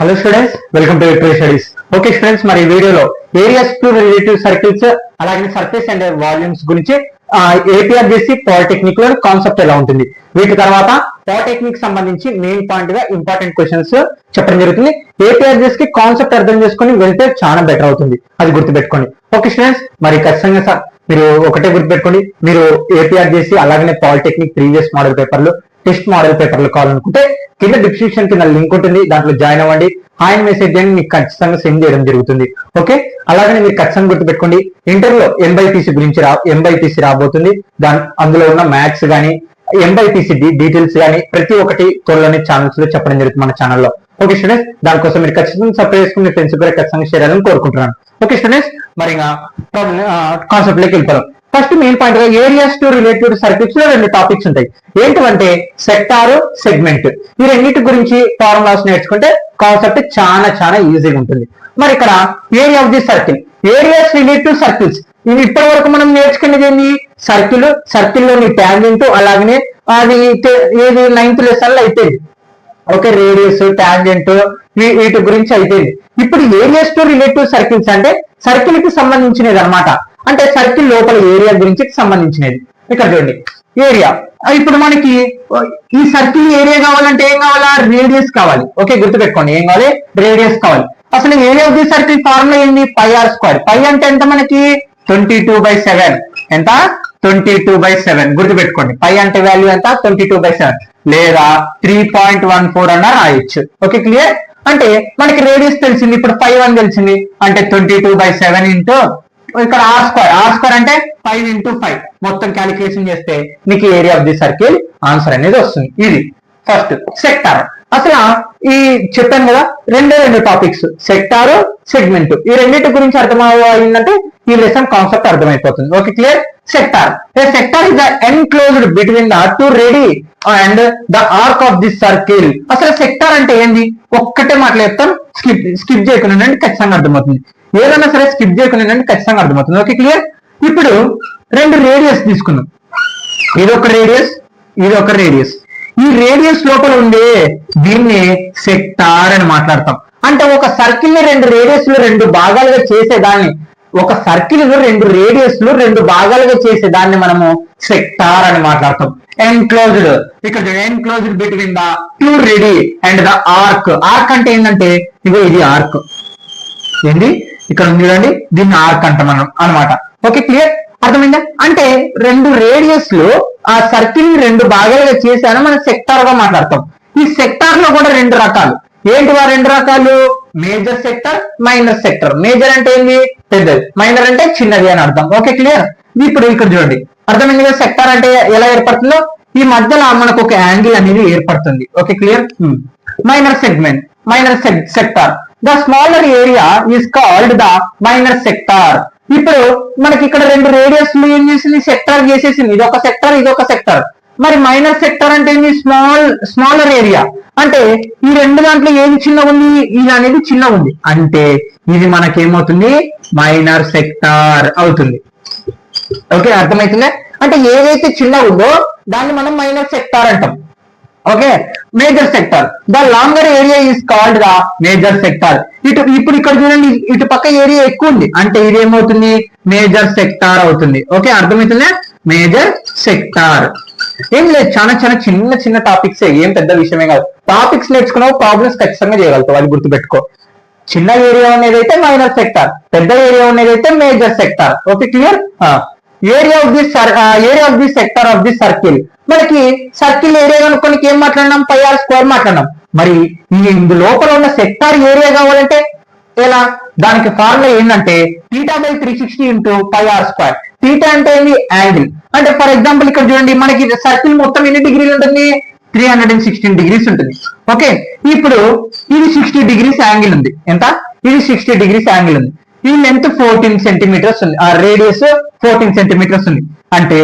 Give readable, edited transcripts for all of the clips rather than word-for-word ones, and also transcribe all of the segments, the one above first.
Hello students, welcome to victory studies. Okay students, మరి ఈ వీడియోలో ఏరియాస్ టు రిలేటివ్ సర్కిల్స్ అలాగే సర్ఫేస్ అండ్ వాల్యూమ్స్ గురించి ఏపీఆర్జేసీ పాలిటెక్నిక్ లో కాన్సెప్ట్ ఎలా ఉంటుంది, వీటి తర్వాత పాలిటెక్నిక్ సంబంధించి మెయిన్ పాయింట్ గా ఇంపార్టెంట్ క్వశ్చన్స్ చెప్పడం జరుగుతుంది. ఏపీఆర్జేసీ కి కాన్సెప్ట్ అర్థం చేసుకుని వెళ్తే చాలా బెటర్ అవుతుంది, అది గుర్తుపెట్టుకోండి. ఓకే స్టూడెంట్స్, మరి ఖచ్చితంగా మీరు ఒకటే గుర్తుపెట్టుకోండి, మీరు ఏపీఆర్జేసీ అలాగే పాలిటెక్నిక్ ప్రీవియస్ మోడల్ పేపర్లు టెస్ట్ మోడల్ పేపర్లు కావాలనుకుంటే కింద డిస్క్రిప్షన్ కింద లింక్ ఉంటుంది, దాంట్లో జాయిన్ అవ్వండి. హాయ్ మెసేజ్ అని మీకు ఖచ్చితంగా సెండ్ చేయడం జరుగుతుంది. ఓకే, అలాగనే మీరు ఖచ్చితంగా గుర్తుపెట్టుకోండి, ఇంటర్లో ఎంబైపీసీ గురించి ఎంబైపీసీ రాబోతుంది. అందులో ఉన్న మ్యాథ్స్ కానీ ఎంబైపీసీ డీటెయిల్స్ కానీ ప్రతి ఒక్కటి త్వరలోనే ఛానల్స్ లో చెప్పడం జరుగుతుంది మన ఛానల్లో. ఓకే స్టూడెంట్స్, దానికోసం మీరు ఖచ్చితంగా సబ్స్క్రైబ్ చేసుకుని ఫ్రెండ్స్ కూడా ఖచ్చితంగా షేర్ చేయాలని కోరుకుంటున్నాను. ఓకే స్టూడెంట్స్, మరి కాన్సెప్ట్ లోకి వెళ్ళిపోదాం. ఫస్ట్ మెయిన్ పాయింట్ గా ఏరియాస్ టు రిలేటెడ్ సర్క్యూట్స్ లో రెండు టాపిక్స్ ఉంటాయి. ఏంటంటే సెక్టార్, సెగ్మెంట్. ఈ రెండింటి గురించి ఫార్ములాస్ నేర్చుకుంటే కాన్సెప్ట్ చాలా చాలా ఈజీగా ఉంటుంది. మరి ఇక్కడ area of the circle, areas related circles, ఇవి ఇప్పటి వరకు మనం నేర్చుకునేది ఏంటి? సర్కిల్లోని ట్యాంజెంట్, అలాగనే అది ఏది 9th లెసన్ లో అయిపోయింది. ఓకే, రేడియస్, ట్యాంజెంట్, వీటి గురించి అయిపోయింది. ఇప్పుడు ఏరియాస్ టు రిలేటివ్ సర్కిల్స్ అంటే సర్కిల్ కి సంబంధించినది అనమాట. అంటే సర్కిల్ లోపల ఏరియా గురించి సంబంధించినది. ఇక్కడ చూడండి, ఏరియా. ఇప్పుడు మనకి ఈ సర్కిల్ ఏరియా కావాలంటే ఏం కావాలా? రేడియస్ కావాలి. ఓకే, గుర్తుపెట్టుకోండి, ఏం కావాలి? రేడియస్ కావాలి. అసలు area of the circle formula ఏంటి? పై ఆర్ స్క్వేర్. పై అంటే ఎంత మనకి? 22/7. ఎంత? 22/7. గుర్తుపెట్టుకోండి, పై అంటే వాల్యూ ఎంత? 22/7 లేదా 3.14 అన్న రాయొచ్చు. Okay, clear? అంటే మనకి రేడియస్ తెలిసింది, ఇప్పుడు 5 అని తెలిసింది. అంటే 22/7 ఇంటూ ఇక్కడ ఆర్ స్క్వేర్ అంటే 5 into 5 మొత్తం క్యాలిక్యులేషన్ చేస్తే మీకు area of the circle answer అనేది వస్తుంది. ఇది ఫస్ట్. సెక్టార్, అసలు ఈ చెప్పాను కదా, రెండు టాపిక్స్, సెక్టార్, సెగ్మెంట్. ఈ రెండింటి గురించి అర్థమైందంటే ఈ లెసన్ కాన్సెప్ట్ అర్థమైపోతుంది. Okay, clear? Sector. Sector is the enclosed between the two radii and the arc of the circle. అసలు సెక్టార్ అంటే ఏంది? ఒక్కటే మాటలు చెప్తాను, స్కిప్ చేయకుండా ఖచ్చితంగా అర్థమవుతుంది. ఏదైనా సరే స్కిప్ చేయకుండా ఖచ్చితంగా అర్థమవుతుంది. Okay, clear? ఇప్పుడు రెండు రేడియస్ తీసుకుందాం. ఇదొక రేడియస్, ఇదొక రేడియస్. ఈ రేడియస్ లోపల ఉండే దీన్ని సెక్టార్ అని మాట్లాడతాం. అంటే ఒక సర్కిల్ ని రెండు రేడియస్ లో రెండు భాగాలుగా చేసేదాన్ని, ఒక సర్కిల్ ను రెండు రేడియస్ లో రెండు భాగాలుగా చేసేదాన్ని మనము సెక్టార్ అని మాట్లాడతాం. ఎన్క్లోజ్డ్, ఇక్కడ enclosed between the two radii and the arc. Arc అంటే ఏంటంటే ఇగో ఇది ఆర్క్. ఏంటి? ఇక్కడ ఉంది చూడండి, దీన్ని ఆర్క్ అంటాం మనం అనమాట. Okay, clear? అర్థమైందా? అంటే రెండు రేడియస్ లో ఆ సర్కిల్ ని రెండు భాగాలుగా చేశాను మనం సెక్టార్ గా మాట్లాడతాం. ఈ సెక్టార్ లో కూడా రెండు రకాలు. ఏంటివా రెండు రకాలు? Major sector, minor sector. Major అంటే ఏంటి? పెద్దది. మైనర్ అంటే చిన్నది అని అర్థం. Okay, clear? ఇప్పుడు ఇక్కడ చూడండి, అర్థమైంది కదా సెక్టార్ అంటే ఎలా ఏర్పడుతుందో. ఈ మధ్యలో మనకు ఒక యాంగిల్ అనేది ఏర్పడుతుంది. Okay, clear? Minor segment, minor sector. The smaller area is called the minor sector. ఇప్పుడు మనకి ఇక్కడ రెండు రేడియస్ ఏం చేసింది? సెక్టార్ చేసేసింది. ఇదొక సెక్టార్, ఇదొక సెక్టార్. మరి మైనర్ సెక్టార్ అంటే ఏంటి? Smaller area. అంటే ఈ రెండు దాంట్లో ఏది చిన్నగా ఉంది? ఇది అనేది చిన్నగా ఉంది. అంటే ఇది మనకేమవుతుంది? మైనర్ సెక్టార్ అవుతుంది. ఓకే, అర్థమవుతుందా? అంటే ఏదైతే చిన్నగా ఉందో దాన్ని మనం మైనర్ సెక్టార్ అంటాం. Okay, major sector. The longer area is called the major sector. ఇప్పుడు ఇక్కడ చూడండి, ఇటు పక్క ఏరియా ఎక్కువ ఉంది, అంటే ఇది ఏమవుతుంది? మేజర్ సెక్టార్ అవుతుంది. ఓకే, అర్థమవుతుందా? Major sector. ఏం లేదు, చాలా చాలా చిన్న చిన్న టాపిక్స్, ఏం పెద్ద విషయమే కాదు. టాపిక్స్ నేర్చుకున్నావు, ప్రాబ్లమ్స్ ఖచ్చితంగా చేయగలుగుతావు, అది గుర్తుపెట్టుకో. చిన్న ఏరియా ఉన్నదైతే మైనర్ సెక్టార్, పెద్ద ఏరియా ఉన్నదైతే major sector. Okay, clear? Area of the sector of the circle. మనకి సర్కిల్ ఏరియా కనుక్కొని ఏం మాట్లాడినాం? పై ఆర్ స్క్వేర్ మాట్లాడినాం. మరి ఇందు లోపల ఉన్న సెక్టార్ ఏరియా కావాలంటే ఎలా? దానికి ఫార్ములా ఏంటంటే θ/360 ఇంటూ పై ఆర్ స్క్వేర్. θ అంటే ఏంటి? యాంగిల్. అంటే ఫర్ ఎగ్జాంపుల్ ఇక్కడ చూడండి, మనకి సర్కిల్ మొత్తం ఎన్ని డిగ్రీలు ఉంటుంది? 316 డిగ్రీస్ ఉంటుంది. ఓకే, ఇప్పుడు ఇది 60 degrees యాంగిల్ ఉంది. ఎంత? ఇది 60 degrees యాంగిల్ ఉంది. ఈ లెంత్ 14 centimeters ఉంది, ఆ రేడియస్ 14 centimeters ఉంది. అంటే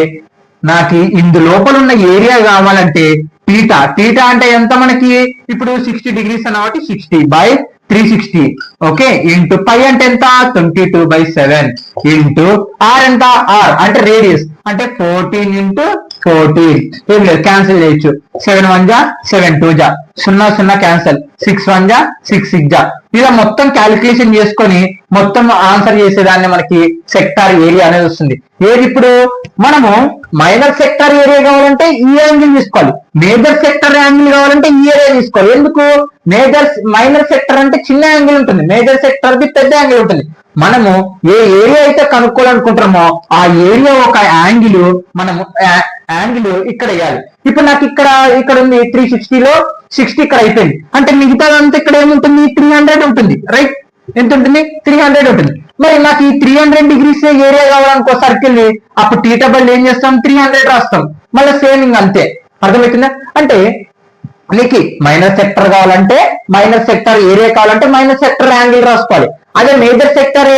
నాకు ఇందు లోపల ఉన్న ఏరియా కావాలంటే θ అంటే ఎంత మనకి? ఇప్పుడు 60 degrees అన్నమాట, 60/360. ఓకే, ఇంటూ పై అంటే ఎంత? 22/7 ఇంటూ ఆర్ ఎంత? ఆర్ అంటే రేడియస్, అంటే 14 into 14. ఏం లేదు, క్యాన్సిల్ చేయొచ్చు. 7 1 జా 7 2 జా 0 0 క్యాన్సిల్. 6 1 జా 6 6 జా. ఇలా మొత్తం క్యాలిక్యులేషన్ చేసుకొని మొత్తం ఆన్సర్ చేసేదాన్ని మనకి సెక్టార్ ఏరియా అనేది వస్తుంది. ఏది ఇప్పుడు మనము మైనర్ సెక్టార్ ఏరియా కావాలంటే ఈ యాంగిల్ తీసుకోవాలి, మేజర్ సెక్టార్ యాంగిల్ కావాలంటే ఈ ఏరియా తీసుకోవాలి. ఎందుకు? మైనర్ సెక్టర్ అంటే చిన్న యాంగిల్ ఉంటుంది, మేజర్ సెక్టర్ ది పెద్ద యాంగిల్ ఉంటుంది. మనము ఏ ఏరియా అయితే కనుక్కోవాలనుకుంటామో ఆ ఏరియా ఒక యాంగిల్ మనము యాంగిల్ ఇక్కడ వేయాలి. ఇప్పుడు నాకు ఇక్కడ ఉంది 360లో 60 ఇక్కడ అయిపోయింది అంటే మిగతాదంతా ఇక్కడ ఏముంటుంది 300 ఉంటుంది, రైట్? ఎంత ఉంటుంది? 300 ఉంటుంది. మరి నాకు ఈ 300 డిగ్రీస్ ఏరియా కావాలనుకో సర్కిల్, అప్పుడు టీటా బై ఏం చేస్తాం 300 రాస్తాం, మళ్ళీ సేమింగ్ అంతే. అర్థమవుతుందా? అంటే నీకు మైనర్ సెక్టర్ కావాలంటే మైనర్ సెక్టర్ ఏరియా కావాలంటే మైనర్ సెక్టర్ యాంగిల్ రాసుకోవాలి. అదే మేజర్ సెక్టర్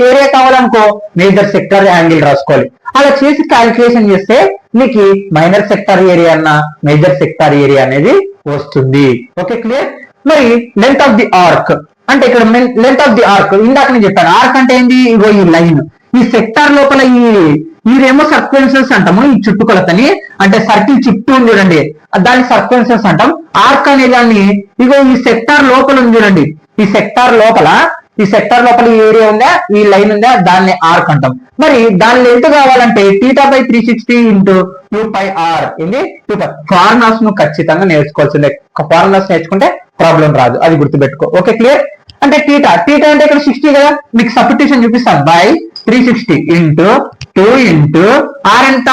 ఏరియా కావాలనుకో మేజర్ సెక్టర్ యాంగిల్ రాసుకోవాలి. అలా చేసి క్యాలిక్యులేషన్ చేస్తే నీకు మైనర్ సెక్టర్ ఏరియా అన్న మేజర్ సెక్టర్ ఏరియా అనేది వస్తుంది. Okay, clear? మరి లెంత్ ఆఫ్ ది ఆర్క్ అంటే ఇక్కడ లెంత్ ఆఫ్ ది ఆర్క్ ఇందాక నేను చెప్పాను. ఆర్క్ అంటే ఏంటి? ఇగో ఈ లైన్, ఈ సెక్టార్ లోపల ఇదేమో సర్క్వెన్సెస్ అంటాము, ఈ చుట్టుకొలతని అంటే సర్కిల్ చుట్టూ ఉంది చూడండి, దాన్ని సర్క్వెన్సెస్ అంటాం. ఆర్క్ అనే దాన్ని ఇగో ఈ సెక్టార్ లోపల ఉంది చూడండి, ఈ సెక్టార్ లోపల ఈ ఏరియా ఉందా, ఈ లైన్ ఉందా, దాన్ని ఆర్క్ అంటాం. మరి దాని లెంత్ కావాలంటే టీటా బై 360 ఇంటూ 2πr ఇది 2π. ఫార్ములాస్ ను ఖచ్చితంగా నేర్చుకోవాల్సిందే. ఫార్ములాస్ నేర్చుకుంటే ప్రాబ్లం రాదు, అది గుర్తుపెట్టుకో. Okay, clear? అంటే టీటా అంటే ఇక్కడ 60 కదా, మీకు సబ్స్టిట్యూషన్ చూపిస్తాను. బై 360 ఇంటూ 2 ఇంటూ ఆర్ ఎంత,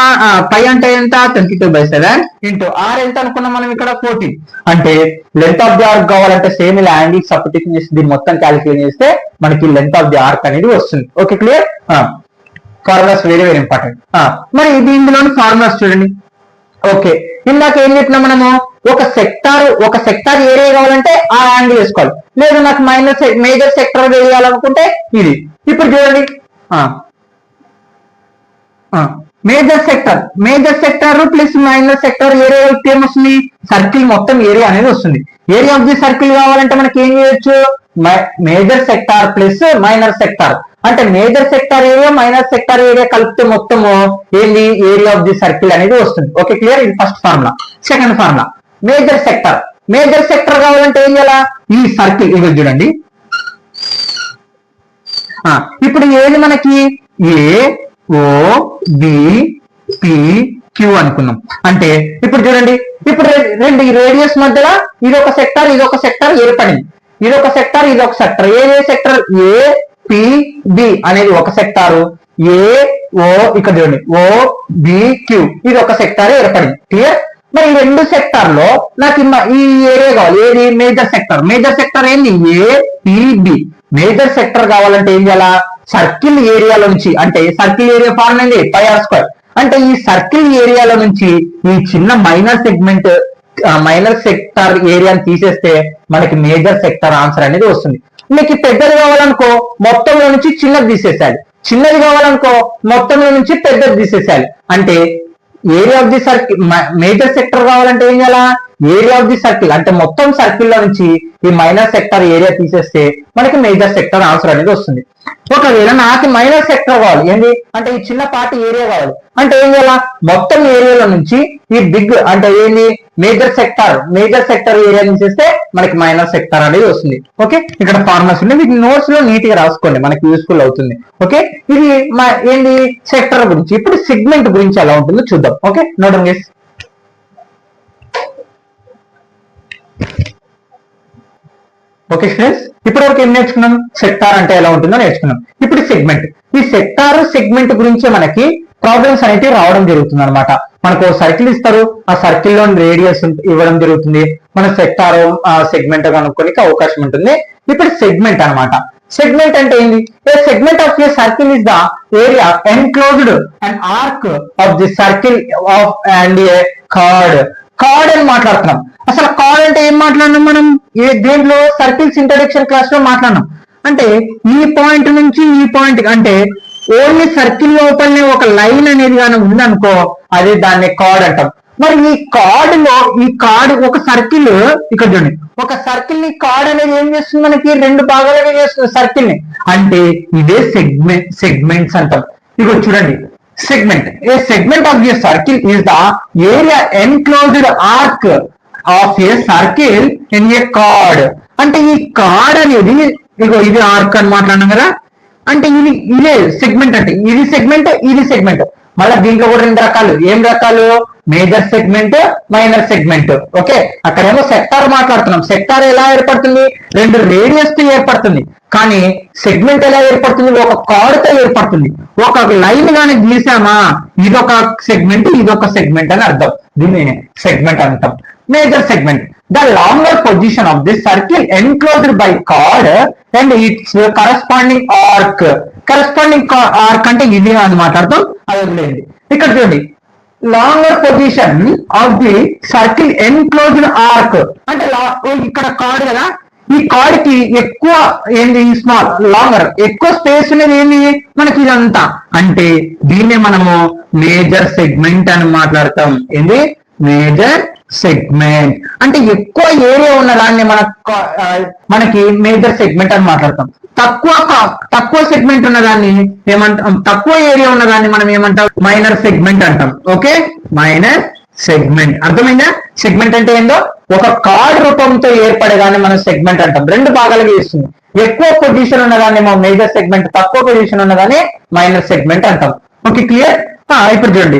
పై అంటే ఎంత 22/7 ఇంటూ ఆర్ ఎంత అనుకున్నాం మనం ఇక్కడ 14. అంటే లెంత్ ఆఫ్ ది ఆర్క్ కావాలంటే సేమ్ ఇలా యాంగిల్ సబ్స్టిట్యూషన్ చేసి దీన్ని మొత్తం క్యాలిక్యులేట్ చేస్తే మనకి లెంత్ ఆఫ్ ది ఆర్క్ అనేది వస్తుంది. Okay, clear? Formulas very very important. మరి దీనిలోని ఫార్ములాస్ చూడండి. ఓకే, ఇందాక ఏం చెప్పినా మనము ఒక సెక్టార్ ఏరియా కావాలంటే ఆ యాంగిల్ వేసుకోవాలి. లేదు నాకు మేజర్ సెక్టర్ వేయాలనుకుంటే ఇది. ఇప్పుడు చూడండి, major sector plus minor sector area ఏమొస్తుంది? సర్కిల్ మొత్తం ఏరియా అనేది వస్తుంది. ఏరియా ఆఫ్ ది సర్కిల్ కావాలంటే మనకి ఏం చేయొచ్చు? Major sector plus minor sector అంటే major sector area minor sector area కలిపితే మొత్తము ఏంది? ఏరియా ఆఫ్ ది సర్కిల్ అనేది వస్తుంది. Okay, clear? ఇది first formula. Second formula major sector కావాలంటే ఏం చేయాలా? ఈ సర్కిల్ ఇది చూడండి. ఇప్పుడు ఏది మనకి ఏ ఓ బి పి క్యూ అనుకున్నాం. అంటే ఇప్పుడు చూడండి, ఇప్పుడు రెండు రేడియస్ మధ్యలో ఇదొక సెక్టార్ ఏర్పడింది. ఇదొక సెక్టార్ ఏ సెక్టర్? ఏ పి బి అనేది ఒక సెక్టారు. ఏ ఓ ఇక్కడ చూడండి ఓ బి క్యూ ఇది ఒక సెక్టార్ ఏర్పడింది. క్లియర్? మరి ఈ రెండు సెక్టార్ లో నాకు ఈ ఏరియా కావాలి. ఏది? మేజర్ సెక్టర్ ఏంది? A P B. Major sector కావాలంటే ఏం చేయాలా? సర్కిల్ ఏరియాలో నుంచి, అంటే సర్కిల్ ఏరియా ఫార్మ్ ఏంది? πr². అంటే ఈ సర్కిల్ ఏరియాలో నుంచి ఈ చిన్న మైనర్ సెక్టార్ ఏరియాని తీసేస్తే మనకి మేజర్ సెక్టార్ ఆన్సర్ అనేది వస్తుంది. మీకు పెద్దది కావాలనుకో మొత్తంలో నుంచి చిన్నది తీసేసాలి, చిన్నది కావాలనుకో మొత్తంలో నుంచి పెద్దది తీసేసాలి. అంటే area of the circle major sector కావాలంటే ఏం చేయాలా? ఏరియా ఆఫ్ ది సర్కిల్ అంటే మొత్తం సర్కిల్ లో నుంచి ఈ మైనర్ సెక్టర్ ఏరియా తీసేస్తే మనకి మేజర్ సెక్టర్ ఆన్సర్ అనేది వస్తుంది. ఒకవేళ నాకు మైనర్ సెక్టర్ కావాలి, ఏంటి అంటే ఈ చిన్న పార్ట్ ఏరియా కావాలి అంటే ఏం చేయాలా? మొత్తం ఏరియాలో నుంచి ఈ బిగ్ అంటే ఏంటి మేజర్ సెక్టర్ ఏరియా తీసేస్తే మనకి మైనర్ సెక్టర్ అనేది వస్తుంది. ఓకే, ఇక్కడ ఫార్ములాస్ ఉన్నాయి, వీటి నోట్స్ లో నీట్ గా రాసుకోండి, మనకి యూస్ఫుల్ అవుతుంది. ఓకే, ఇది ఏంటి సెక్టర్ గురించి. ఇప్పుడు సెగ్మెంట్ గురించి ఎలా ఉంటుందో చూద్దాం. Okay, note guys. Okay students, ఇప్పటి వరకు ఏం నేర్చుకున్నాం? సెక్టార్ అంటే ఎలా ఉంటుందో నేర్చుకున్నాం. ఇప్పుడు సెగ్మెంట్. ఈ సెగ్మెంట్ గురించి మనకి ప్రాబ్లమ్స్ అనేవి రావడం జరుగుతుంది అనమాట. మనకు సర్కిల్ ఇస్తారు, ఆ సర్కిల్ లో రేడియస్ ఇవ్వడం జరుగుతుంది. మన సెక్టార్ సెగ్మెంట్ కనుక్కోనికి అవకాశం ఉంటుంది. ఇప్పుడు సెగ్మెంట్ అన్నమాట. సెగ్మెంట్ అంటే ఏంటి? A segment of a circle is the area enclosed and arc of the circle of and a chord అని మాట్లాడుతున్నాం. అసలు కార్డ్ అంటే ఏం మాట్లాడినాం మనం? దేంట్లో? సర్కిల్స్ ఇంట్రడక్షన్ క్లాస్ లో మాట్లాడినాం. అంటే ఈ పాయింట్ నుంచి ఈ పాయింట్ అంటే ఓన్లీ సర్కిల్ లోపలనే ఒక లైన్ అనేది కానీ ఉందనుకో అది దాన్ని కార్డ్ అంటాం. మరి ఈ కార్డ్ ఒక సర్కిల్ ఇక్కడ చూడండి, ఒక సర్కిల్ ని కార్డ్ అనేది ఏం చేస్తుంది? మనకి రెండు భాగాలుగా చేస్తుంది సర్కిల్ ని. అంటే ఇదే సెగ్మెంట్స్ అంటాం. ఇక చూడండి, segment. A segment of a circle is the area enclosed arc of a circle in a chord. అంటే ఈ కార్డ్ అనేది ఇగో ఇది ఆర్క్ అని మాట్లాడినాం కదా, అంటే ఇదే సెగ్మెంట్, అంటే ఇది సెగ్మెంట్. మళ్ళీ దీంట్లో కూడా రెండు రకాలు, ఏం రకాలు? Major segment, minor segment. Okay, అక్కడేమో సెక్టార్ మాట్లాడుతున్నాం. సెక్టార్ ఎలా ఏర్పడుతుంది? రెండు రేడియస్ తో ఏర్పడుతుంది. కానీ సెగ్మెంట్ ఎలా ఏర్పడుతుంది? ఒక కార్డ్ తో ఏర్పడుతుంది. ఒక లైన్ గాని గీసామా, ఇదొక సెగ్మెంట్ అని అర్థం. దీన్ని సెగ్మెంట్ అంటాం. Major segment, the longer position of this circle enclosed by chord and its corresponding arc. Corresponding arc అంటే ఇది అని మాట్లాడతాం, అది వదిలేండి. ఇక్కడ చూడండి, longer position of the circle enclosed arc అంటే ఇక్కడ కార్డ్ కదా, ఈ కార్డ్ కి ఎక్కువ ఏంది స్మాల్, లాంగర్ ఎక్కువ స్పేస్ ఉన్నది ఏంది మనకి ఇదంతా, అంటే దీన్నే మనము మేజర్ సెగ్మెంట్ అని మాట్లాడతాం. ఏంది? మేజర్ సెగ్మెంట్ అంటే ఎక్కువ ఏరియా ఉన్నదాన్ని మనకి మేజర్ సెగ్మెంట్ అని మాట్లాడతాం. తక్కువ సెగ్మెంట్ ఉన్నదాన్ని ఏమంటాం? తక్కువ ఏరియా ఉన్నదాన్ని మనం ఏమంటాం? మైనర్ సెగ్మెంట్ అంటాం. Okay, minor segment. అర్థమైందా? సెగ్మెంట్ అంటే ఏందో, ఒక కార్డ్ రూపంతో ఏర్పడేదాన్ని మనం సెగ్మెంట్ అంటాం. రెండు భాగాలుగా ఇస్తుంది. ఎక్కువ పొజిషన్ ఉన్నదాన్ని మనం మేజర్ సెగ్మెంట్, తక్కువ పొజిషన్ ఉన్నదాన్ని మైనర్ సెగ్మెంట్ అంటాం. Okay, clear? ఇప్పుడు చూడండి,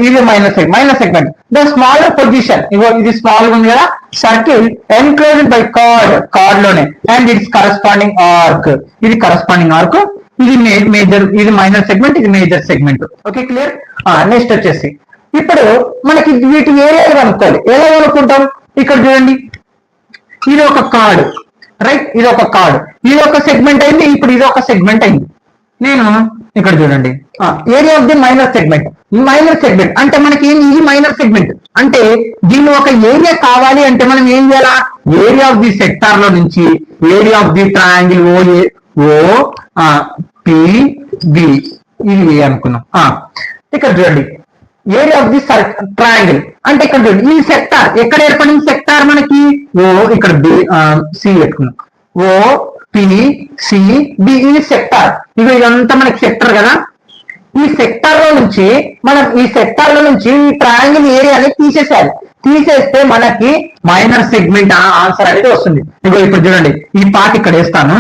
ఇది minor segment. The smaller position, ఇది స్మాల్ ఉంది కదా, సర్కిల్ ఎన్క్లోజ్డ్ బై కార్డ్ లోనే, అండ్ ఇట్స్ కరస్పాండింగ్ ఆర్క్, ఇది కరస్పాండింగ్ ఆర్క్. ఇది మేజర్, ఇది మైనర్ సెగ్మెంట్, ఇది major segment. Okay, clear? Next వచ్చేసి ఇప్పుడు మనకి వీటి ఏరియా కనుక్కోవాలి. ఎలా కనుక్కుంటాం? ఇక్కడ చూడండి, ఇది ఒక కార్డ్, రైట్? ఇది ఒక కార్డ్, ఇది ఒక సెగ్మెంట్ అయింది. ఇప్పుడు ఇది ఒక సెగ్మెంట్ అయింది. నేను ఇక్కడ చూడండి, area of the minor segment. అంటే మనకి ఇది మైనర్ సెగ్మెంట్ అంటే దీన్ని ఒక ఏరియా కావాలి అంటే మనం ఏం చేయాలా? ఏరియా ఆఫ్ ది సెక్టార్ లో నుంచి area of the triangle OP ఇది అనుకున్నాం. ఇక్కడ చూడండి, ఏరియా ఆఫ్ ది ట్రయాంగిల్ అంటే ఇక్కడ చూడండి, ఈ సెక్టార్ ఎక్కడ ఏర్పడింది? సెక్టార్ మనకి ఓ, ఇక్కడ సి పెట్టుకున్నాం, ఓ పిసిబి, ఇది సెక్టార్. ఇదంతా మనకి సెక్టర్ కదా. ఈ సెక్టార్ లో నుంచి ఈ ట్రయాంగిల్ ఏరియాని తీసేసేయాలి. తీసేస్తే మనకి మైనర్ సెగ్మెంట్ ఆన్సర్ అనేది వస్తుంది. ఇప్పుడు చూడండి, ఈ పార్ట్ ఇక్కడ వేస్తాను.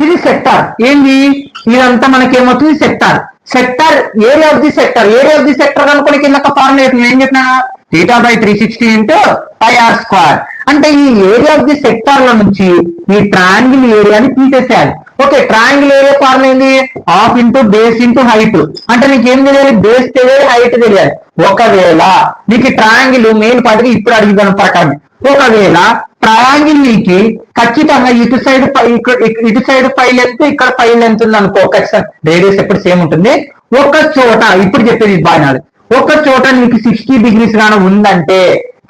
ఇది సెక్టార్. ఏంది? ఇదంతా మనకి ఏమవుతుంది? Sector. Area of the sector అనుకుని కింద ఫార్ములా ఏం చెప్పినా, θ/360 into πr². అంటే ఈ ఏరియా ఆఫ్ ది సెక్టార్ లో నుంచి ఈ ట్రయాంగిల్ ఏరియాని తీసేసేయాలి. ఓకే, ట్రయాంగిల్ ఏరియా ఫార్ములా ఏంది? Half into base into height. అంటే నీకు ఏం తెలియాలి? బేస్ తెలియాలి, హైట్ తెలియాలి. ఒకవేళ నీకు ట్రయాంగిల్ మెయిన్ పార్ట్ ఇప్పుడు అడిగిన ప్రకారం, ఒకవేళ ట్రయాంగిల్ నీకు ఖచ్చితంగా ఇటు సైడ్ పై లెంత్, ఇక్కడ పై లెంత్ ఉంది అనుకో, రేడియస్ ఎప్పుడు సేమ్ ఉంటుంది. ఒక చోట, ఇప్పుడు చెప్పేది బాగా, ఒక చోట నీకు 60 degrees గాను ఉందంటే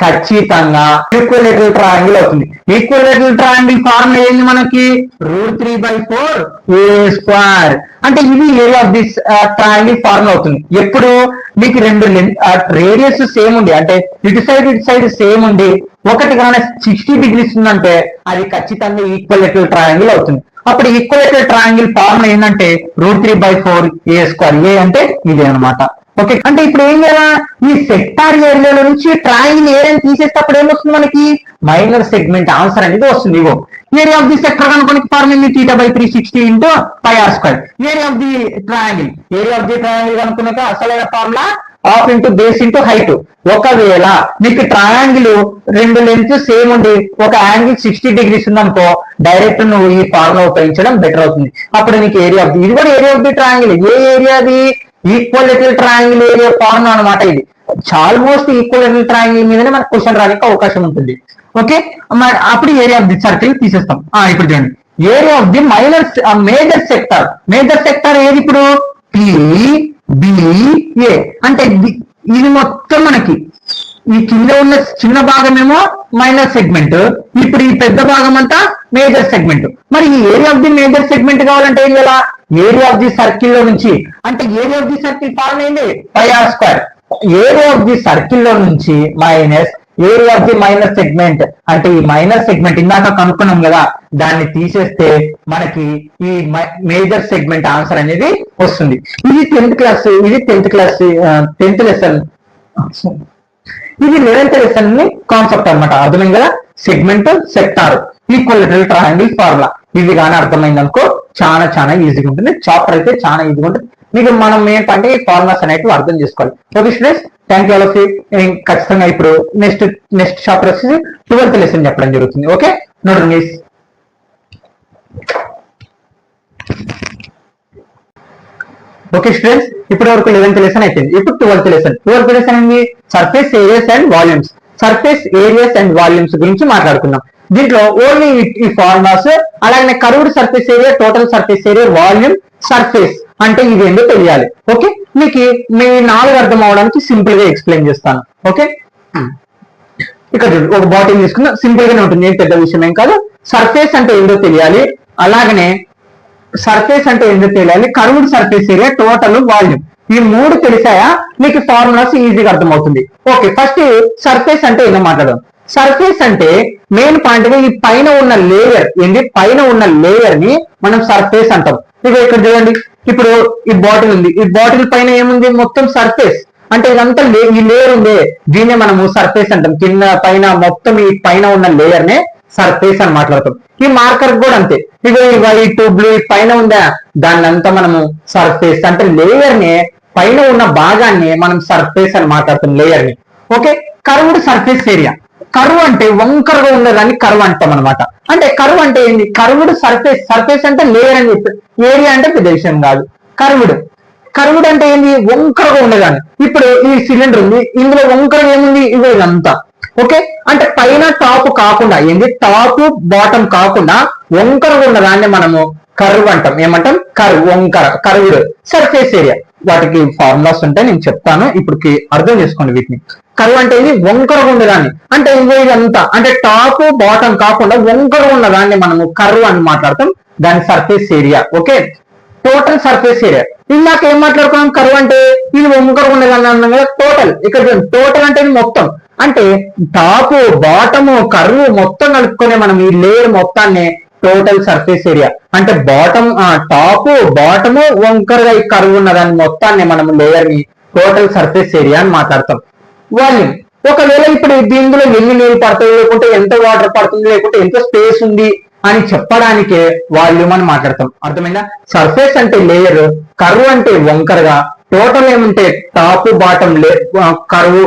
ఖచ్చితంగా ఈక్విలేటరల్ ట్రయాంగిల్ అవుతుంది. ఈక్విలేటరల్ ట్రయాంగిల్ ఫార్ములా ఏంది మనకి? √3/4a². అంటే ఇది area of this triangle formula అవుతుంది. ఎప్పుడు మీకు రెండు రేడియస్ సేమ్ ఉండి, అంటే ఇటు సైడ్ సేమ్ ఉండి ఒకటి కానీ 60 degrees ఉందంటే అది ఖచ్చితంగా ఈక్విలేటరల్ ట్రయాంగిల్ అవుతుంది. అప్పుడు ఈక్విలేటరల్ ట్రయాంగిల్ ఫార్ములా ఏంటంటే √3/4a². ఏ అంటే ఇదే అనమాట. ఓకే, అంటే ఇప్పుడు ఏం చేయాలా? ఈ సెక్టార్ ఏరియాలో నుంచి ట్రయాంగిల్ ఏరియాని తీసేటప్పుడు ఏమొస్తుంది మనకి? మైనర్ సెగ్మెంట్ ఆన్సర్ అనేది వస్తుంది. ఏరియా ఆఫ్ ది సెక్టర్ కనుక formula θ/360 into πr². Area of the triangle కనుక్కున్నాక అసలైన formula half into base into height. ఒకవేళ నీకు ట్రయాంగిల్ రెండు లెంత్ సేమ్ ఉండి ఒక యాంగిల్ 60 degrees ఉందనుకో, డైరెక్ట్ నువ్వు ఈ ఫార్ములా ఉపయోగించడం బెటర్ అవుతుంది. అప్పుడు నీకు ఏరియా ఆఫ్ ది, ఇది కూడా ఏరియా ఆఫ్ ది ట్రయాంగిల్. ఏ ఏరియాది? ఈక్వలేటరల్ ట్రయాంగిల్ ఏరియా ఫార్ములా అనమాట. ఇది ఆల్మోస్ట్ ఈక్వలేటరల్ ట్రయాంగిల్ మీదనే మనకు క్వశ్చన్ రానికి అవకాశం ఉంటుంది. ఓకే, అప్పుడు ఏరియా ఆఫ్ ది సర్కిల్ తీసేస్తాం. ఇప్పుడు చూడండి, area of the major sector ఏది? ఇప్పుడు PBA. అంటే ఇది మొత్తం మనకి ఈ కింద ఉన్న చిన్న భాగం ఏమో మైనర్ సెగ్మెంట్, ఇప్పుడు ఈ పెద్ద భాగం అంతా మేజర్ సెగ్మెంట్. మరి ఈ area of the major segment కావాలంటే ఏం చేయాలా? ఏరియా ఆఫ్ ది సర్కిల్ లో నుంచి, అంటే area of the circle formula ఏంటి? πr². Area of the circle లో నుంచి minus area of the minor segment అంటే ఈ మైనర్ సెగ్మెంట్ ఇందాక కనుక్కున్నాం కదా, దాన్ని తీసేస్తే మనకి ఈ మేజర్ సెగ్మెంట్ ఆన్సర్ అనేది వస్తుంది. ఇది 10th క్లాస్, ఇది 10th లెసన్, ఇది 11th లెసన్ కాన్సెప్ట్ అనమాట. అర్థమైంది కదా, segment, sector, equal triangle formula. ఇది కానీ అర్థమైంది అనుకో చాలా చాలా ఈజీగా ఉంటుంది. చాప్టర్ అయితే చాలా ఈజీగా ఉంటుంది. మీకు మనం ఏంటంటే ఈ ఫార్ములాస్ అనేవి అర్థం చేసుకోవాలి. Okay students, thank you all of you. ఖచ్చితంగా ఇప్పుడు నెక్స్ట్ చాప్టర్ వచ్చేసి 12th లెసన్ చెప్పడం జరుగుతుంది. Okay note miss. Okay students, ఇప్పటి వరకు 11th లెసన్ అయిపోయింది. ఇప్పుడు 12th లెసన్. 12th లెసన్ ఏంటి? Surface areas and volumes. Surface areas and volumes గురించి మాట్లాడుకుందాం. దీంట్లో ఓన్లీ ఈ ఫార్ములాస్, అలాగే curved surface area, total surface area, volume, surface అంటే ఇది ఏంటో తెలియాలి. ఓకే, మీకు మీ 4 అర్థం అవడానికి సింపుల్ గా ఎక్స్ప్లెయిన్ చేస్తాను. ఓకే, ఇక్కడ ఒక బాటిల్ తీసుకున్నా, సింపుల్ గానే ఉంటుంది, ఏం పెద్ద విషయం ఏం కాదు. సర్ఫేస్ అంటే ఏంటో తెలియాలి, అలాగనే సర్ఫేస్ అంటే ఏంటో తెలియాలి, curved surface area, total, volume, ఈ 3 తెలిసాయా మీకు ఫార్ములాస్ ఈజీగా అర్థమవుతుంది. ఓకే, ఫస్ట్ సర్ఫేస్ అంటే ఏంటో మాట్లాడదాం. సర్ఫేస్ అంటే మెయిన్ పాయింట్ గా ఈ పైన ఉన్న లేయర్ ఏంటి, పైన ఉన్న లేయర్ ని మనం సర్ఫేస్ అంటాం. ఇక ఇక్కడ చూడండి, ఇప్పుడు ఈ బాటిల్ ఉంది, ఈ బాటిల్ పైన ఏముంది, మొత్తం సర్ఫేస్ అంటే ఇదంతా ఈ లేయర్ ఉంది, దీన్నే మనము సర్ఫేస్ అంటాం. కింద పైన మొత్తం ఈ పైన ఉన్న లేయర్ నే సర్ఫేస్ అని మాట్లాడతాం. ఈ మార్కర్ కూడా అంతే, ఇక ఈ వైట్ బ్లూ పైన ఉందా, దాన్ని అంతా మనము సర్ఫేస్ అంటే లేయర్ ని, పైన ఉన్న భాగాన్ని మనం సర్ఫేస్ అని మాట్లాడుతాం, లేయర్ ని. Okay, curved surface area, curve అంటే వంకరగా ఉన్నదాన్ని కర్వ్ అంటాం అనమాట. అంటే కర్వ్ అంటే ఏంటి, కర్వ్డ్ సర్ఫేస్, సర్ఫేస్ అంటే లేయర్ అని చెప్పి, ఏరియా అంటే పెద్ద విషయం కాదు. కర్వ్డ్ అంటే ఏంటి, వంకరగా ఉండేదాన్ని. ఇప్పుడు ఈ సిలిండర్ ఉంది, ఇందులో వంకరగా ఏముంది, ఇదో ఇదంతా. ఓకే, అంటే పైన టాప్ కాకుండా ఏంటి, టాప్ బాటమ్ కాకుండా వంకరగా ఉన్నదాన్ని మనము కర్వ్ అంటాం. ఏమంటాం, కర్వ్, వంకర, కర్వ్డ్ సర్ఫేస్ ఏరియా. వాటికి ఫార్ములాస్ ఉంటాయి, నేను చెప్తాను, ఇప్పుడు అర్థం చేసుకోండి వీటిని. కర్వ్ అంటే ఇది వంకరగా ఉండేదాన్ని, అంటే ఇదంతా అంటే టాప్ బాటమ్ కాకుండా వంకరగా ఉన్నదాన్ని మనము కర్వ్ అని మాట్లాడతాం, దాని surface area. Okay, total surface area. ఇందాక ఏం మాట్లాడుకున్నాం, కర్వ్ అంటే ఇది వంకరగా ఉండేదాన్ని అన్నాం కదా. టోటల్, ఇక్కడ టోటల్ అంటే మొత్తం, అంటే టాప్ బాటమ్ కర్వ్ మొత్తం కలుపుకొని మనం ఈ లేయర్ మొత్తాన్ని టోటల్ సర్ఫేస్ ఏరియా అంటే టాప్ బాటమ్ వంకరగా ఈ కర్వ్ ఉన్న దాని మొత్తాన్ని మనం లేయర్ ని టోటల్ సర్ఫేస్ ఏరియా అని మాట్లాడతాం. వాల్యూమ్, ఒకవేళ ఇప్పుడు దీనిలో ఎన్ని నీళ్ళు పడతాయి, లేకుంటే ఎంత వాటర్ పడుతుంది, లేకుంటే ఎంత స్పేస్ ఉంది అని చెప్పడానికే వాల్యూమ్ అని మాట్లాడతాం. అర్థమైందా? సర్ఫేస్ అంటే లేయర్, కర్వ్ అంటే వంకరగా, టోటల్ ఏమంటే top bottom curve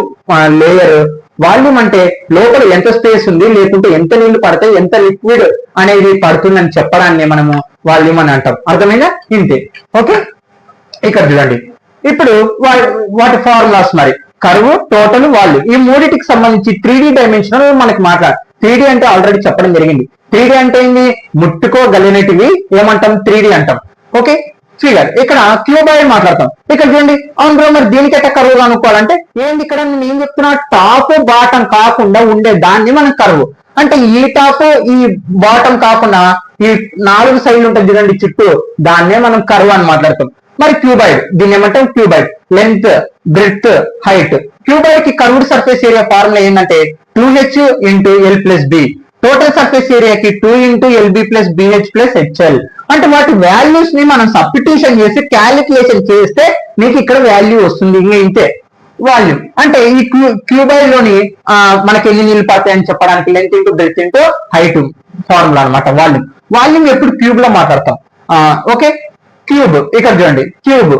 layer, volume అంటే లోపల ఎంత స్పేస్ ఉంది, లేకుంటే ఎంత నీళ్లు పడతాయి, ఎంత లిక్విడ్ అనేది పడుతుందని చెప్పడాన్ని మనము వాల్యూమ్ అని అంటాం. అర్థమైందా? ఇంతే. ఓకే, ఇక్కడ చూడండి, ఇప్పుడు వాటి ఫార్ములాస్ మరి కర్వ్, టోటల్, వాల్యూమ్, ఈ మూడింటికి సంబంధించి 3D డైమెన్షనల్ మనకి 3D అంటే ఆల్రెడీ చెప్పడం జరిగింది. 3D అంటే ఏంది, ముట్టుకోగలిగినటివి ఏమంటాం, 3D అంటాం. ఓకే, ఫిగర్, ఇక్కడ క్యూబాయిడ్ మాట్లాడతాం. ఇక్కడ చూడండి, అవును మరి దీనికి ఎట్లా కర్వ్ అనుకోవాలంటే ఏంది, ఇక్కడ నేను ఏం చెప్తున్నా, టాప్ బాటం కాకుండా ఉండే దాన్ని మనం కర్వ్ అంటే, ఈ టాప్ ఈ బాటం కాకుండా ఈ 4 సైడ్లు ఉంటుంది చూడండి చుట్టూ, దాన్నే మనం కర్వ్ అని మాట్లాడతాం. మరి క్యూబాయిడ్, దీన్ని ఏమంటాం, cuboid, length, breadth, height. Cuboid కి కర్వ్డ్ సర్ఫేస్ ఏరియా ఫార్ములా ఏంటంటే 2h into L plus B. Total surface ఏరియాకి 2 into LB plus BH plus HL. అంటే వాటి వాల్యూస్ ని మనం సబ్స్టిట్యూషన్ చేసి క్యాలిక్యులేషన్ చేస్తే మీకు ఇక్కడ వాల్యూ వస్తుంది. ఇంకా ఇంతే. వాల్యూమ్ అంటే ఈ క్యూబాయిడ్ లోని మనకి ఎన్ని నీళ్ళు పడతాయని చెప్పడానికి length into breadth into height formula అనమాట. వాల్యూమ్ ఎప్పుడు క్యూబ్ లో మాట్లాడతాం. ఓకే, క్యూబ్, ఇక్కడ చూడండి క్యూబ్,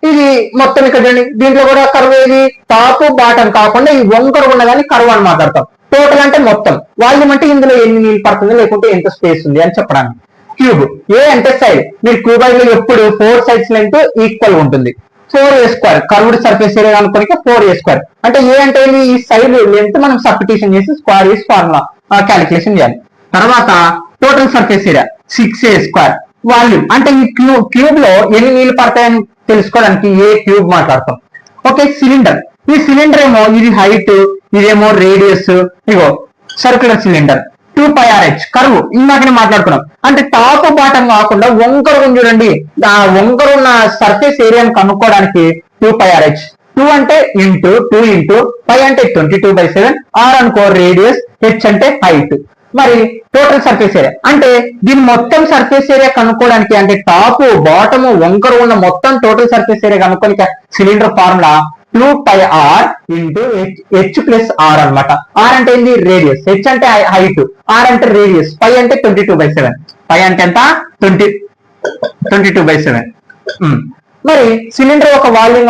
ఇది మొత్తం ఇక్కడ చూడండి, దీంట్లో కూడా కర్వ్ ఏది, టాప్ బాటం కాకుండా ఈ వంకర ఉన్నదాన్ని కర్వ్ అని మాట్లాడతాం. టోటల్ అంటే మొత్తం, వాల్యూమ్ అంటే ఇందులో ఎన్ని నీళ్ళు పడుతుంది, లేకుంటే ఎంత స్పేస్ ఉంది అని చెప్పడానికి. క్యూబ్, ఏ అంటే సైడ్, మీరు క్యూబాయిడ్ లో ఎప్పుడు 4 సైడ్స్ లెంత్ ఈక్వల్ ఉంటుంది. 4a², curved surface area అనుకోనికి 4a². అంటే ఏ అంటే ఈ సైడ్ లెంత్ మనం సబ్స్టిట్యూషన్ చేసి స్క్వేర్ చేసి ఫార్ములా క్యాలిక్యులేషన్ చేయాలి. తర్వాత total surface area 6a². Volume అంటే ఈ క్యూబ్ లో ఎన్ని నీళ్లు పడతాయని తెలుసుకోవడానికి ఏ క్యూబ్ మాట్లాడతాం. ఓకే, సిలిండర్, ఈ సిలిండర్ ఏమో ఇది హైట్, ఇదేమో రేడియస్, ఇగో సర్క్యులర్ సిలిండర్ 2πRh. కర్వ్ ఇందాకనే మాట్లాడుకున్నాం, అంటే టాప్ బాటం కాకుండా వంకర చూడండి, ఆ వంకర ఉన్న సర్ఫేస్ ఏరియాని కనుక్కోవడానికి 2πRh. 2 అంటే ఇంటూ 2 ఇంటూ పై అంటే 22/7, ఆర్ అనుకో రేడియస్, హెచ్ అంటే హైట్. మరి టోటల్ సర్ఫేస్ ఏరియా అంటే దీని మొత్తం సర్ఫేస్ ఏరియా కనుక్కోవడానికి అంటే టాప్ బాటమ్ వంకర ఉన్న మొత్తం టోటల్ సర్ఫేస్ ఏరియా కనుక్కోనికి cylinder formula 2πr into H plus R అనమాట. ఆర్ అంటే ఏంది రేడియస్, హెచ్ అంటే హైట్, ఆర్ అంటే రేడియస్, పై అంటే 22/7. పై అంటే ఎంత 22/7. మరి సిలిండర్ ఒక వాల్యూమ్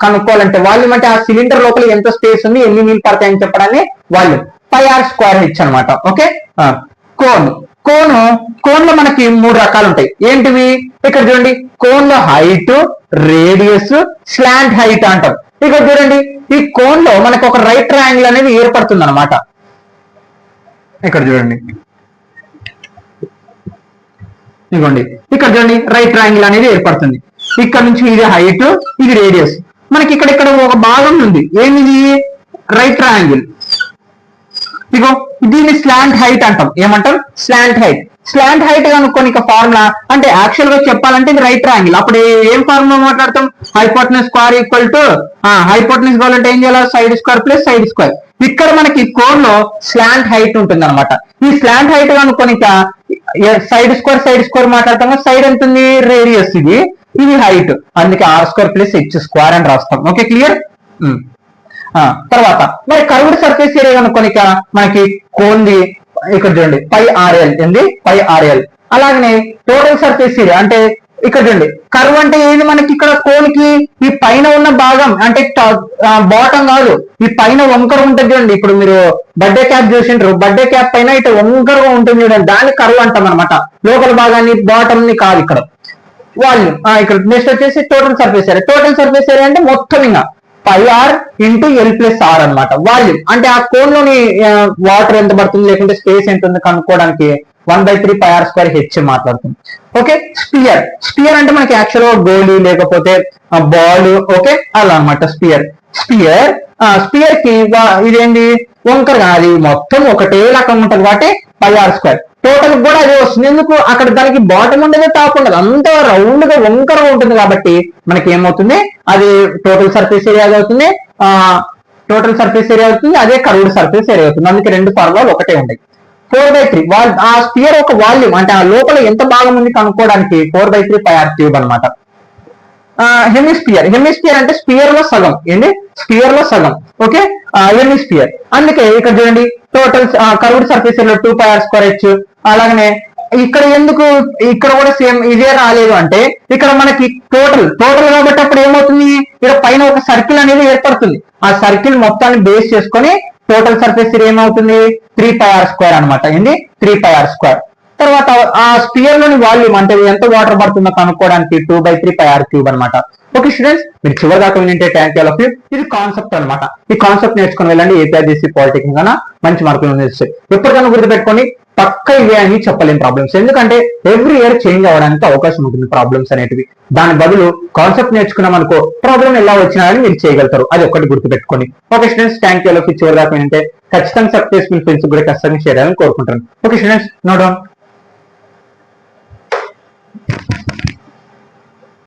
కనుక్కోవాలంటే వాల్యూమ్ అంటే ఆ సిలిండర్ లోపల ఎంత స్పేస్ ఉంది, ఎన్ని నీళ్ళు పడతాయని చెప్పడాన్ని వాల్యూమ్. πr²h అనమాట. ఓకే. కోన్ లో మనకి 3 రకాలు ఉంటాయి. ఏంటివి ఇక్కడ చూడండి, కోన్ లో హైట్, రేడియస్, స్లాంట్ హైట్ అంటాం. ఇక్కడ చూడండి ఈ కోన్ లో మనకు ఒక రైట్ ట్రయాంగిల్ అనేది ఏర్పడుతుంది అనమాట. ఇక్కడ చూడండి, ఇదిగోండి ఇక్కడ చూడండి రైట్ ట్రయాంగిల్ అనేది ఏర్పడుతుంది. ఇక్కడ నుంచి ఇది హైట్, ఇది రేడియస్. మనకి ఇక్కడ ఒక భాగం ఉంది, ఏమిది రైట్ ట్రయాంగిల్. ఇగో దీన్ని స్లాంట్ హైట్ అంటాం. ఏమంటాం స్లాంట్ హైట్. స్లాంట్ హైట్ కనుక్కొని ఫార్ములా అంటే యాక్చువల్ గా చెప్పాలంటే ఇది రైట్ ట్రయాంగిల్. అప్పుడు ఏం ఫార్ములా మాట్లాడతాం, hypotenuse square equal to hypotenuse కావాలంటే ఏం చేయాలి, side square plus side square. ఇక్కడ మనకి కోన్ లో స్లాంట్ హైట్ ఉంటుంది అనమాట. ఈ స్లాంట్ హైట్ కనుక్కొని సైడ్ స్క్వేర్ మాట్లాడతాం. సైడ్ ఎంత ఉంది రేడియస్, ఇది హైట్, అందుకే r² ప్లస్ h² అని రాస్తాం. Okay clear. తర్వాత మరి కర్వ్డ్ సర్ఫేస్ ఏరియా కనుక్కొని మనకి కోన్ది ఇక్కడ చూడండి πrl ఏంది πrl. అలాగనే టోటల్ సర్ఫేస్ ఏరియా అంటే ఇక్కడ చూడండి కర్వ్ అంటే ఏంది మనకి ఇక్కడ కోన్ కి ఈ పైన ఉన్న భాగం అంటే బాటం కాదు, ఈ పైన వంకర ఉంటుంది చూడండి. ఇప్పుడు మీరు బర్త్డే క్యాప్ చూసింటారు, బర్త్డే క్యాప్ పైన ఇటు వంకరగా ఉంటుంది చూడండి, దాన్ని కర్వ్ అంటాం అనమాట. లోపల భాగాన్ని బాటమ్ ని కాదు ఇక్కడ. వాల్యూమ్ ఇక్కడ నెక్స్ట్ వచ్చేసి total surface area. Total surface area అంటే మొత్తం ఇంకా πr into L plus R అనమాట. వాల్యూమ్ అంటే ఆ కోన్ లోని వాటర్ ఎంత పడుతుంది లేకుంటే స్పేస్ ఎంత ఉంది కనుక్కోవడానికి 1/3 πr²h మాట్లాడుతుంది. ఓకే. స్పియర్ అంటే మనకి యాక్చువల్ గా గోలీ లేకపోతే బాల్. ఓకే అలా అనమాట స్పియర్ కి ఇదేంటి వంకర, అది మొత్తం ఒకటే రకం ఉంటుంది కాబట్టి πr². టోటల్ కూడా అదే వస్తుంది. ఎందుకు అక్కడ దానికి బాటమ్ ఉండదు, టాప్ ఉండదు, అంత రౌండ్ గా వంకరగా ఉంటుంది కాబట్టి మనకి ఏమవుతుంది, అది టోటల్ సర్ఫేస్ ఏరియా అవుతుంది. అదే కర్వ్డ్ సర్ఫేస్ ఏరియా అవుతుంది. అందుకే రెండు ఫార్ములాలు ఒకటే ఉంటాయి. 4/3 ఆ స్పియర్ ఒక వాల్యూమ్ అంటే ఆ లోపల ఎంత భాగం ఉంది కనుక్కోవడానికి 4/3 πr³ అనమాట. హెమిస్పియర్ అంటే స్పియర్ లో సగం. ఏంటి స్పియర్ లో సగం. Okay hemisphere. అందుకే ఇక్కడ చూడండి total curved surface area 2πr²h. అలాగనే ఇక్కడ ఎందుకు ఇక్కడ కూడా సేమ్ ఇదే రాలేదు అంటే ఇక్కడ మనకి టోటల్ కాబట్టి అప్పుడు ఏమవుతుంది, ఇక్కడ పైన ఒక సర్కిల్ అనేది ఏర్పడుతుంది. ఆ సర్కిల్ మొత్తాన్ని బేస్ చేసుకొని టోటల్ సర్ఫేస్ ఏరియా ఏమవుతుంది 3πr² అనమాట. ఏంటి 3πr². తర్వాత ఆ స్పియర్ లోని వాల్యూమ్ అంటే ఎంత వాటర్ పడుతుందో కనుక్కోవడానికి 2/3 πr³ అనమాట. ఓకే స్టూడెంట్స్, మీరు చివరి దాకా వింటే thank you all of you. ఇది కాన్సెప్ట్ అనమాట. ఈ కాన్సెప్ట్ నేర్చుకుని వెళ్ళండి. ఏపీఆర్జీసీ పాలిటెక్నిక్ కన్నా మంచి మార్కులు నేర్చుతాయి. ఎప్పటికైనా గుర్తుపెట్టుకొని పక్క ఇవే అని చెప్పలేని ప్రాబ్లమ్స్, ఎందుకంటే ఎవ్రీ ఇయర్ చేంజ్ అవ్వడానికి అవకాశం ఉంటుంది ప్రాబ్లమ్స్ అనేటివి. దాని బదులు కాన్సెప్ట్ నేర్చుకున్నాం అనుకో ప్రాబ్లం ఎలా వచ్చినా అని మీరు చేయగలుగుతారు. అది ఒక్కటి గుర్తుపెట్టుకోండి. Okay students, thank you all of you. చివరి దాకా వింటే ఖచ్చితంగా సక్సెస్ఫుల్ ఫ్రెండ్స్ కూడా ఖచ్చితంగా షేర్ చేయాలని కోరుకుంటాను. Okay students, no down.